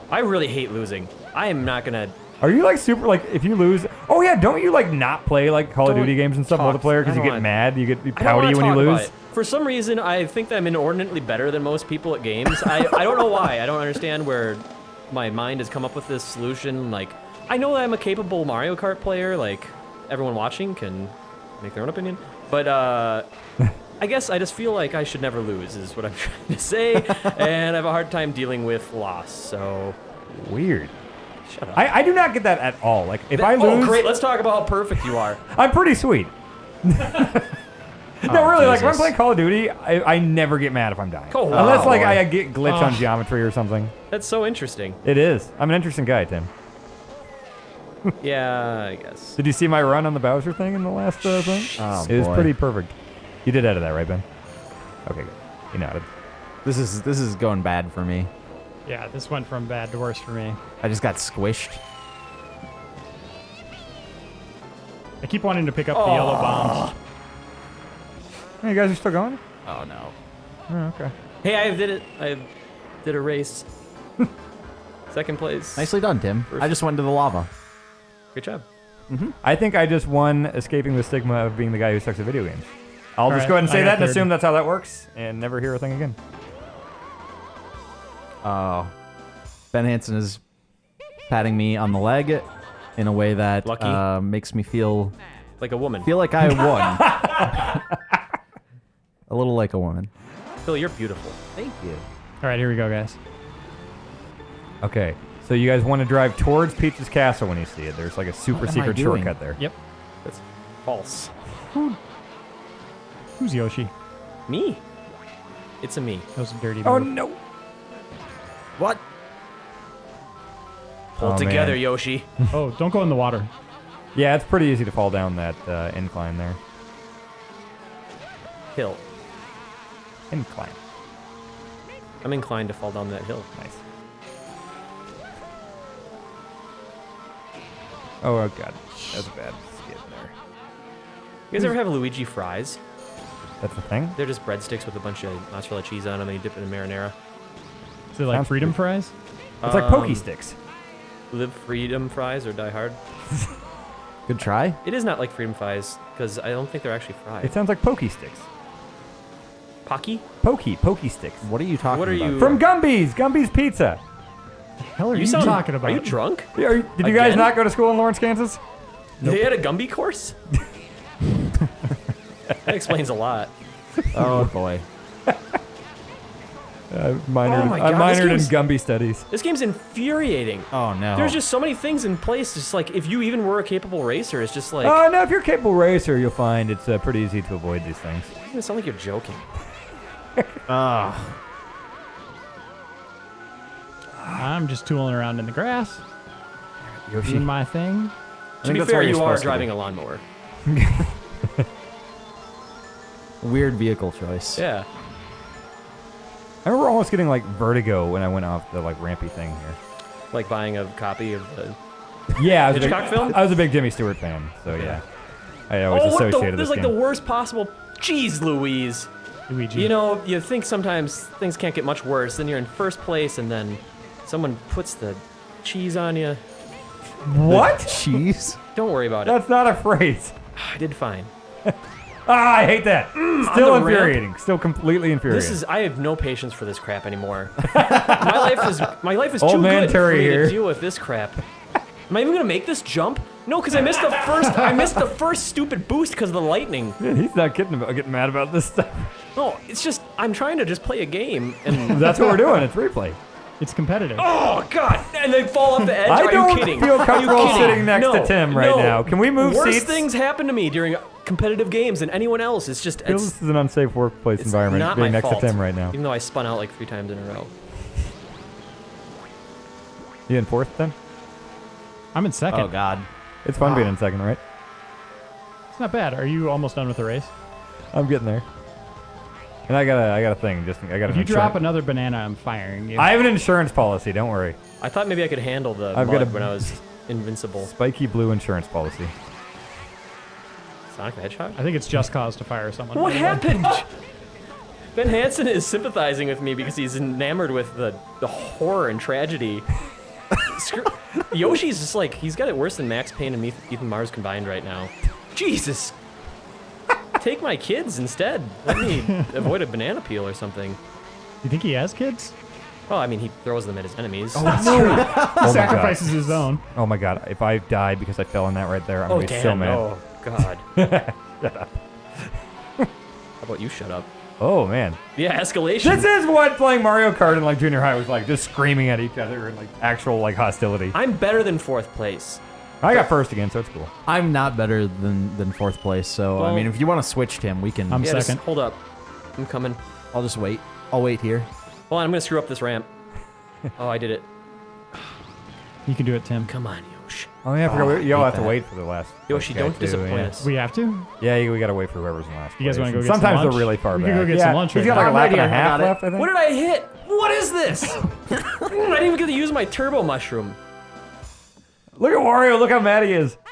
I really hate losing. I am not gonna.
Are you like super like if you lose? Oh yeah, don't you like not play like Call of
Don't
Duty games and stuff
talk-
multiplayer because
I
you
don't
get
wanna-
mad, you get
I don't
pouty
wanna
when you
talk about
lose?
it. For some reason, I think that I'm inordinately better than most people at games. I don't know why. I don't understand where my mind has come up with this solution. Like, I know that I'm a capable Mario Kart player. Like, everyone watching can make their own opinion. But I guess I just feel like I should never lose, is what I'm trying to say. And I have a hard time dealing with loss. So,
Weird.
shut up.
I do not get that at all. Like if I lose,
Oh, great. Let's talk about how perfect you are.
I'm pretty sweet. No,
Oh,
really, like when I'm
Jesus.
playing Call of Duty, I never get mad if I'm dying.
Oh,
Unless like
boy.
I get glitch on
Oh.
geometry or something.
That's so interesting.
It is. I'm an interesting guy, Tim.
Yeah, I guess.
Did you see my run on the Bowser thing in the last thing?
Oh,
It was
boy.
pretty perfect. You did edit that, right, Ben? Okay, good. You nodded.
This is going bad for me.
Yeah, this went from bad to worse for me.
I just got squished.
I keep wanting to pick up the yellow bombs.
Hey, you guys are still going?
Oh no.
Oh, okay.
Hey, I did it. I did a race. Second place.
Nicely done, Tim. I just went into the lava.
Good job.
I think I just won escaping the stigma of being the guy who sucks at video games. I'll just
right,
go ahead and
I
say
got
that and
third.
assume that's how that works and never hear a thing again.
Oh, Ben Hansen is patting me on the leg in a way that
Lucky.
makes me feel
Like a woman.
like I won. A little like a woman.
Phil, you're beautiful.
Thank you.
All right, here we go, guys.
Okay, so you guys want to drive towards Peach's Castle when you see it. There's like a super
What am I
secret
doing?
shortcut there.
Yep.
That's false.
Who's Yoshi?
Me. It's a me.
That was a dirty
Oh
move.
no!
What?
Pull
Oh,
together,
man.
Yoshi.
Oh, don't go in the water.
Yeah, it's pretty easy to fall down that incline there.
Hill.
Incline.
I'm inclined to fall down that hill.
Nice. Oh god, that was a bad skid there.
You guys ever have Luigi fries?
That's the thing?
They're just breadsticks with a bunch of mozzarella cheese on them, and you dip it in marinara.
Is it like
Sounds
freedom
pretty-
fries?
It's like pokey sticks.
Live freedom fries or die hard.
Good try.
It is not like freedom fries because I don't think they're actually fried.
It sounds like pokey sticks.
Pocky?
Pokey sticks.
What are you talking
What are
about?
you-
From Gumby's Pizza.
Hell are you,
sound-
talking about?
Are you drunk?
Yeah, did you guys
Again?
not go to school in Lawrence, Kansas?
They had a Gumby course? That explains a lot.
Oh boy.
I minored,
Oh my
I
God, this
minored in
game's-
Gumby studies.
This game's infuriating.
Oh no.
There's just so many things in place. Just like if you even were a capable racer, it's just like
Oh no, if you're a capable racer, you'll find it's pretty easy to avoid these things.
it sounds like you're joking.
I'm just tooling around in the grass,
Yoshi.
doing my thing.
To be
that's
fair,
how you're
you are
supposed to
driving
do.
a lawnmower.
Weird vehicle choice.
Yeah.
I remember almost getting like vertigo when I went off the like rampy thing here.
Like buying a copy of the.
Yeah, I was,
Hitchcock film?
I was a big Jimmy Stewart fan, so yeah. I always
Oh, what the?
associated
This is
this
like
game.
the worst possible. Jeez, Louise.
Luigi.
You know, you think sometimes things can't get much worse. Then you're in first place, and then someone puts the cheese on you.
What?
Cheese.
Don't worry about it.
That's not a phrase.
I did fine.
I hate that. Still infuriating. Still completely infuriating.
I have no patience for this crap anymore. my life is
Old
too
man
good
Turi
for me
here.
to deal with this crap. Am I even gonna make this jump? No, because I missed the first stupid boost because of the lightning.
Yeah, he's not getting mad about this stuff.
No, it's just I'm trying to just play a game and
That's what we're doing. It's replay.
It's competitive.
oh god, and they fall off the edge.
I
Are
don't
you kidding?
feel
Are
comfortable
you kidding?
sitting next to Tim right now. Can we move
Worse
seats?
things happen to me during competitive games than anyone else. It's just
Feels
it's
this is an unsafe workplace
It's
environment
not
being
my
next
fault,
to Tim right now.
Even though I spun out like 3 times in a row.
You in fourth then?
I'm in second.
Oh God.
It's fun being in second, right?
It's not bad. Are you almost done with the race?
I'm getting there. And I got a thing.
If you drop another banana, I'm firing you.
I have an insurance policy. Don't worry.
I thought maybe I could handle the
I've got
mud
a-
when I was invincible.
Spiky blue insurance policy.
Sonic the Hedgehog?
I think it's just cause to fire someone.
What happened? Ben Hansen is sympathizing with me because he's enamored with the horror and tragedy. Yoshi's just like, he's got it worse than Max Payne and Ethan Mars combined right now. Jesus! Take my kids instead. Let me avoid a banana peel or something.
You think he has kids?
Well, I mean, he throws them at his enemies.
He
Oh
sacrifices his own.
Oh my god. If I die because I fell in that right there, I'm
Oh,
gonna be so
damn.
mad.
Oh, God. Shut up. How about you shut up?
Oh man.
Yeah, escalation.
This is what playing Mario Kart in like junior high was like, just screaming at each other and like actual like hostility.
I'm better than 4th place.
I got first again, so it's cool.
I'm not better than fourth place, so I
Well-
mean, if you want to switch Tim, we can.
I'm
Yeah, just
second.
hold up. I'm coming.
I'll just wait. I'll wait here.
Hold on, I'm gonna screw up this ramp. Oh, I did it.
You can do it, Tim.
Come on, Yosh.
Oh yeah, I forgot. Y'all
hate
have to
that.
wait for the last.
Yoshi,
guy
don't
too,
disappoint
yeah.
us.
We have to?
Yeah, we gotta wait for whoever's in last.
You guys
place.
wanna go get some
Sometimes
lunch?
they're really far
We
back.
can go get
yeah.
some lunch
He's
right
got
now.
like a
I'm
lap
right
and a
here. I
half
got it.
left, I think.
What did I hit? What is this? I didn't even get to use my turbo mushroom.
Look at Wario. Look how mad he is.
All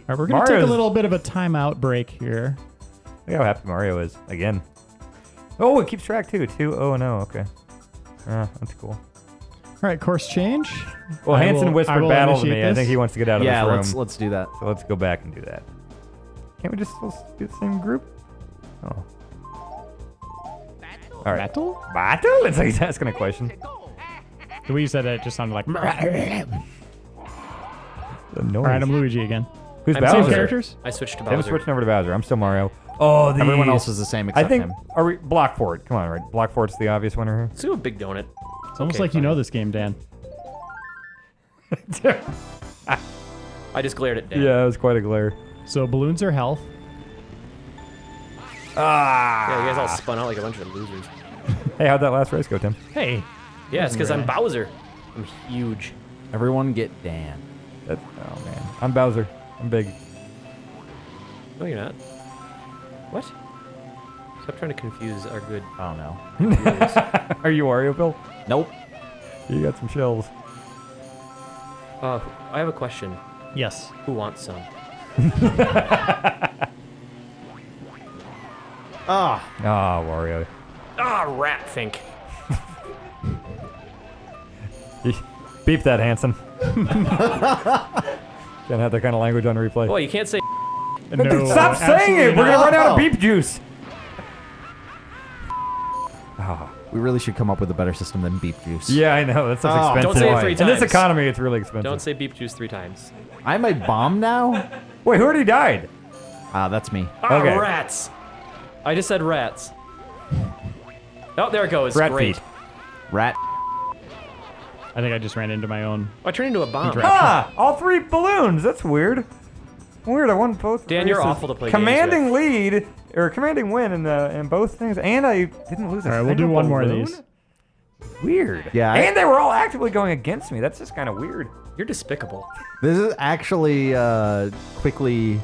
right, we're going to take a
Mario's-
little bit of a timeout break here.
Look how happy Mario is again. Oh, it keeps track too. 2-0-0. Okay. That's cool.
All right, course change.
Well,
I
Hanson
will- I
whispered
will
battle to
initiate
me. I
this.
think he wants to get out of
Yeah,
this room.
let's do that.
So let's go back and do that. Can't we just do the same group? Oh. All right.
Battle?
Battle? It's like he's asking a question.
The way you said it just sounded like. All
The noise.
right, I'm Luigi again.
Who's
I'm
Bowser?
Same characters?
I switched to
Tim
Bowser.
switching over to Bowser. I'm still Mario. Oh, the
Everyone else is the same
I
except
think.
him.
Are we block Fort? Come on, right? Block Fort's the obvious winner
Let's do a big donut.
It's almost
Okay,
like you
fine.
know this game, Dan.
here.
I just glared at Dan.
Yeah, it was quite a glare.
So balloons are health.
Yeah, you guys all spun out like a bunch of losers.
Hey, how'd that last race go, Tim?
Hey,
Yeah, it's because I'm Bowser. I'm huge.
Everyone get Dan.
Oh man, I'm Bowser. I'm big.
No, you're not. What? Stop trying to confuse our good
Oh no.
viewers.
Are you Wario, Bill?
Nope.
You got some shells.
I have a question.
yes.
Who wants some?
Ah.
Ah, Wario.
Ah, rat fink.
Beep that, Hanson. Can't have that kind of language on replay.
Well, you can't say.
No,
Stop saying
absolutely
it! We're gonna
not.
run out of beep juice.
We really should come up with a better system than beep juice.
Yeah, I know. That sounds
Oh.
expensive.
Don't say it 3
In this
times.
economy, it's really expensive.
Don't say beep juice 3 times.
I'm a bomb now?
Wait, who already died?
Ah, that's me.
Ah,
Okay.
rats. I just said rats. Oh, there it goes.
Rat
Great.
feet.
Rat.
I think I just ran into my own.
I turned into a bomb.
Ah, all 3 balloons. That's weird. Weird. I won both.
Dan, you're
races.
awful to play games
Commanding lead or commanding win in both things, and I didn't lose a
All right, we'll do
single
one more of
balloon?
these.
Weird.
Yeah,
And they were all actively going against me. That's just kind of weird.
You're despicable.
This is actually quickly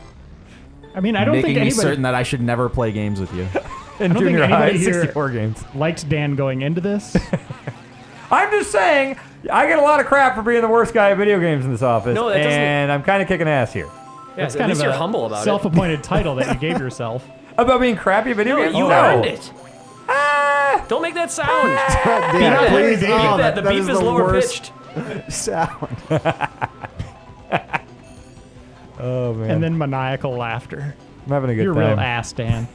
I mean, I don't
making
think
me
anybody
certain that I should never play games with you.
In
don't think
junior high,
anybody here-
64 games.
liked Dan going into this.
I'm just saying, I get a lot of crap for being the worst guy at video games in this office,
No, that doesn't-
and I'm kind of kicking ass here.
Yeah,
It's
at
kind
least
of
you're
a
humble about it.
self-appointed title that you gave yourself.
About being crappy at video
No,
games?
you
No.
earned it.
Ah!
Don't make that sound.
Dan,
that.
please.
Beep
Oh,
that. The
that
beep
is
is
the
lower
worst
pitched.
sound.
Oh, man.
And then maniacal laughter.
I'm having a good
You're a
time.
real ass, Dan.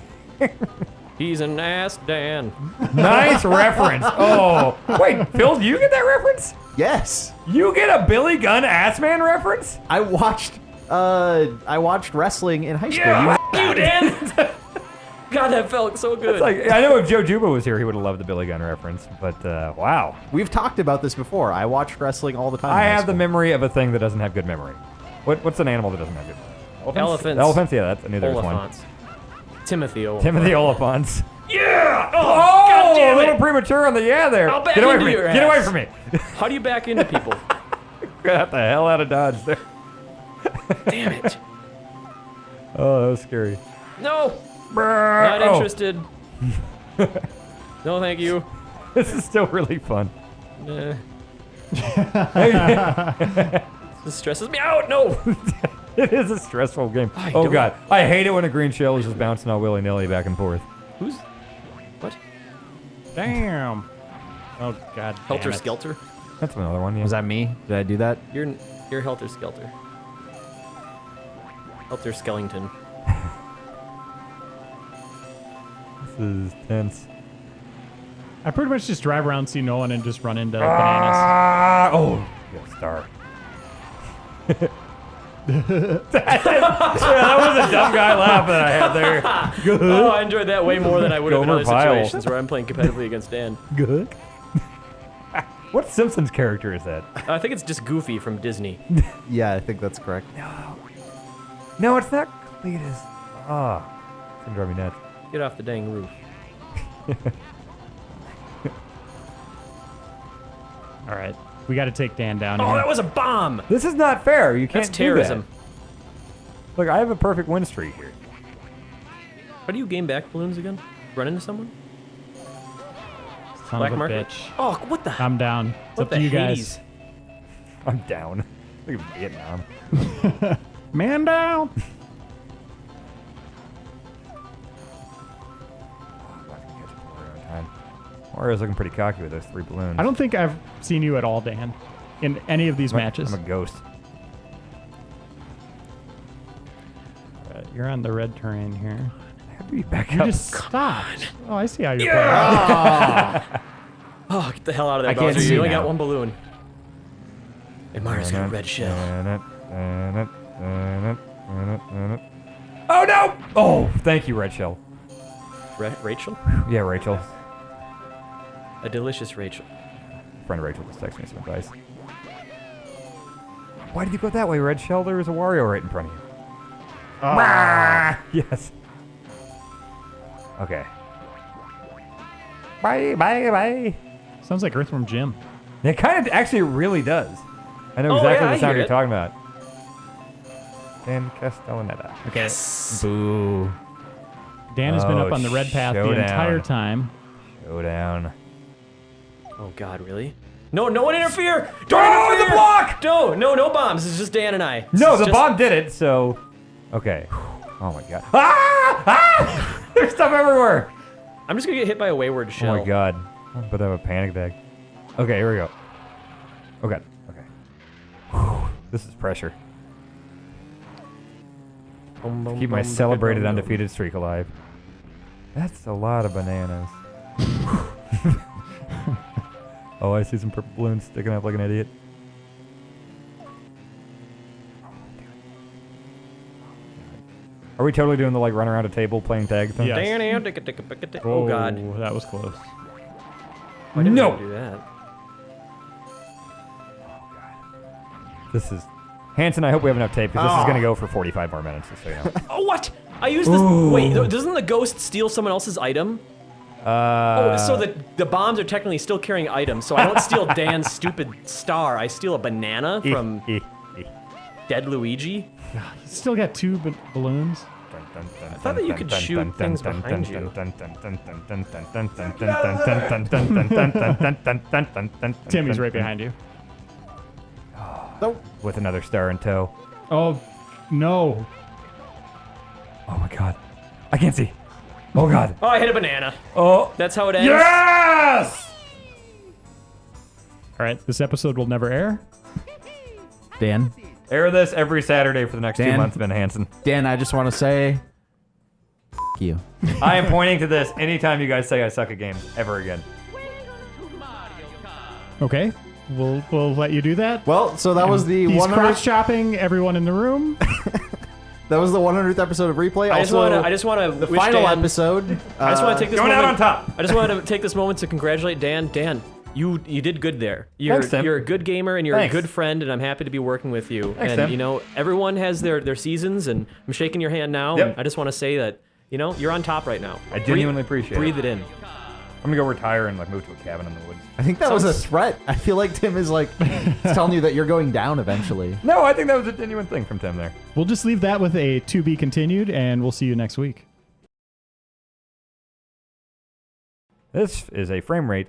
He's an ass, Dan.
Nice reference. Oh, wait, Phil, do you get that reference?
Yes.
You get a Billy Gunn Ass Man reference?
I watched wrestling in high school.
Yeah.
You, Dan! God, that felt so good.
It's like, I know if Joe Juba was here, he would have loved the Billy Gunn reference, but wow.
We've talked about this before. I watched wrestling all the time.
I
in high
have the
school.
memory of a thing that doesn't have good memory. What's an animal that doesn't have good memory?
Elephants.
Elephants, yeah, I knew there was one.
Oliphants. Timothy Oliphant.
Timothy Oliphants.
Yeah! Oh,
Oh,
God damn
a little
it!
premature on the yeah there.
I'll back
Get away
into
from me.
your
Get away
ass.
from me.
How do you back into people?
Got the hell out of Dodge there.
Damn it.
Oh, that was scary.
No!
Not
Not interested. No, thank you.
This is still really fun.
This stresses me out. No!
It is a stressful game.
I
Oh
don't-
god, I hate it when a green shell is just bouncing all willy-nilly back and forth.
Who's... What?
Damn. Oh, God.
Helter Skelter?
That's another one. Yeah.
Was that me? Did I do that?
You're Helter Skelter. Helter Skellington.
This is tense.
I pretty much just drive around, see no one, and just run into bananas.
Ah! Oh, you got a star. That was a dumb guy laugh that I had there.
Oh, I enjoyed that way more than I would have in
Gomer
other
Pyle.
situations where I'm playing competitively against Dan.
Good. What Simpsons character is that?
I think it's just Goofy from Disney.
Yeah, I think that's correct.
No, it's not Cletus. Ah, it's gonna drive me nuts.
Get off the dang roof.
All right. We got to take Dan down
Oh,
here.
that was a bomb!
This is not fair. You can't
That's terrorism.
do that. Look, I have a perfect win streak here.
How do you gain back balloons again? Run into someone?
Son
Black
of a
market?
bitch.
Oh, what the?
I'm down. It's
What
up to
the
you
Hades?
guys.
I'm down. Look at Vietnam.
Man down.
Mario's looking pretty cocky with those 3 balloons.
I don't think I've seen you at all, Dan, in any of these matches.
I'm a ghost.
You're on the red terrain here.
How do you back
You
up?
just stopped. Oh, I see how you're
Oh, get the hell out of there,
I can't
Bowser.
see
You only
now.
got one balloon. And Mario's got a red shell.
Oh no! Oh, thank you, Red Shell.
Rachel?
Yeah, Rachel.
A delicious Rachel.
Friend Rachel just texted me some advice. Why did you go that way, Red Shell? There was a Wario right in front of you. Yes. Okay. Bye, bye, bye.
Sounds like Earthworm Jim.
It kind of actually really does. I know
Oh,
exactly
yeah,
the
I
sound
hear
you're
it.
talking about. Dan Castellaneta.
Okay.
Boo.
Dan has been
Oh,
up on the red path the
showdown.
entire time.
Showdown.
Oh, God, really? No, no one interfere!
Oh,
Don't interfere!
the block!
No bombs. It's just Dan and I.
No,
It's
the
just-
bomb did it, so... Okay. Oh my god. Ah! Ah! There's stuff everywhere!
I'm just gonna get hit by a wayward shell.
Oh my god. I'm about to have a panic attack. Okay, here we go. Oh god. Okay. Whew. This is pressure.
Boom, boom,
Keep my
boom,
celebrated
boom, boom.
undefeated streak alive. That's a lot of bananas. Oh, I see some purple balloons sticking up like an idiot. Are we totally doing the like run around a table playing tag thing?
Yeah.
Oh, God.
That was close.
Why didn't
No.
I do that?
This is... Hanson, I hope we have enough tape, because this is going to go for 45 more minutes, just so you know.
Oh, what? I used this. Wait, doesn't the ghost steal someone else's item? Oh, so the bombs are technically still carrying items, so I don't steal Dan's stupid star. I steal a banana from Dead Luigi.
You still got 2 balloons.
I thought that you could shoot things behind you.
Timmy's right behind you.
With another star in tow.
Oh, no.
Oh my god. I can't see. Oh god.
Oh, I hit a banana.
Oh.
That's how it ends.
Yes!
All right, this episode will never air.
Dan,
Air this every Saturday for the next 2
Dan?
months, Ben Hansen.
I just want to say Fuck you.
I am pointing to this anytime you guys say I suck at games ever again.
Okay, we'll let you do that.
Well, so that was the
He's
100th.
cross chopping everyone in the room.
That was the 100th episode of Replay.
I just want to
the final episode.
I just want to take this
Going
moment.
out on top.
I just want to take this moment to congratulate Dan. Dan, you did good there.
Thanks, Tim.
You're a good gamer and you're
Thanks.
a good friend, and I'm happy to be working with you.
Thanks,
and
Tim.
you know, everyone has their seasons, and I'm shaking your hand now.
Yep.
And I just want to say that you're on top right now.
I genuinely appreciate it.
Breathe it in.
I'm gonna go retire and like move to a cabin in the woods.
I think that was a threat. I feel like Tim is like telling you that you're going down eventually.
No, I think that was a genuine thing from Tim there.
We'll just leave that with a to be continued, and we'll see you next week.
This is a frame rate.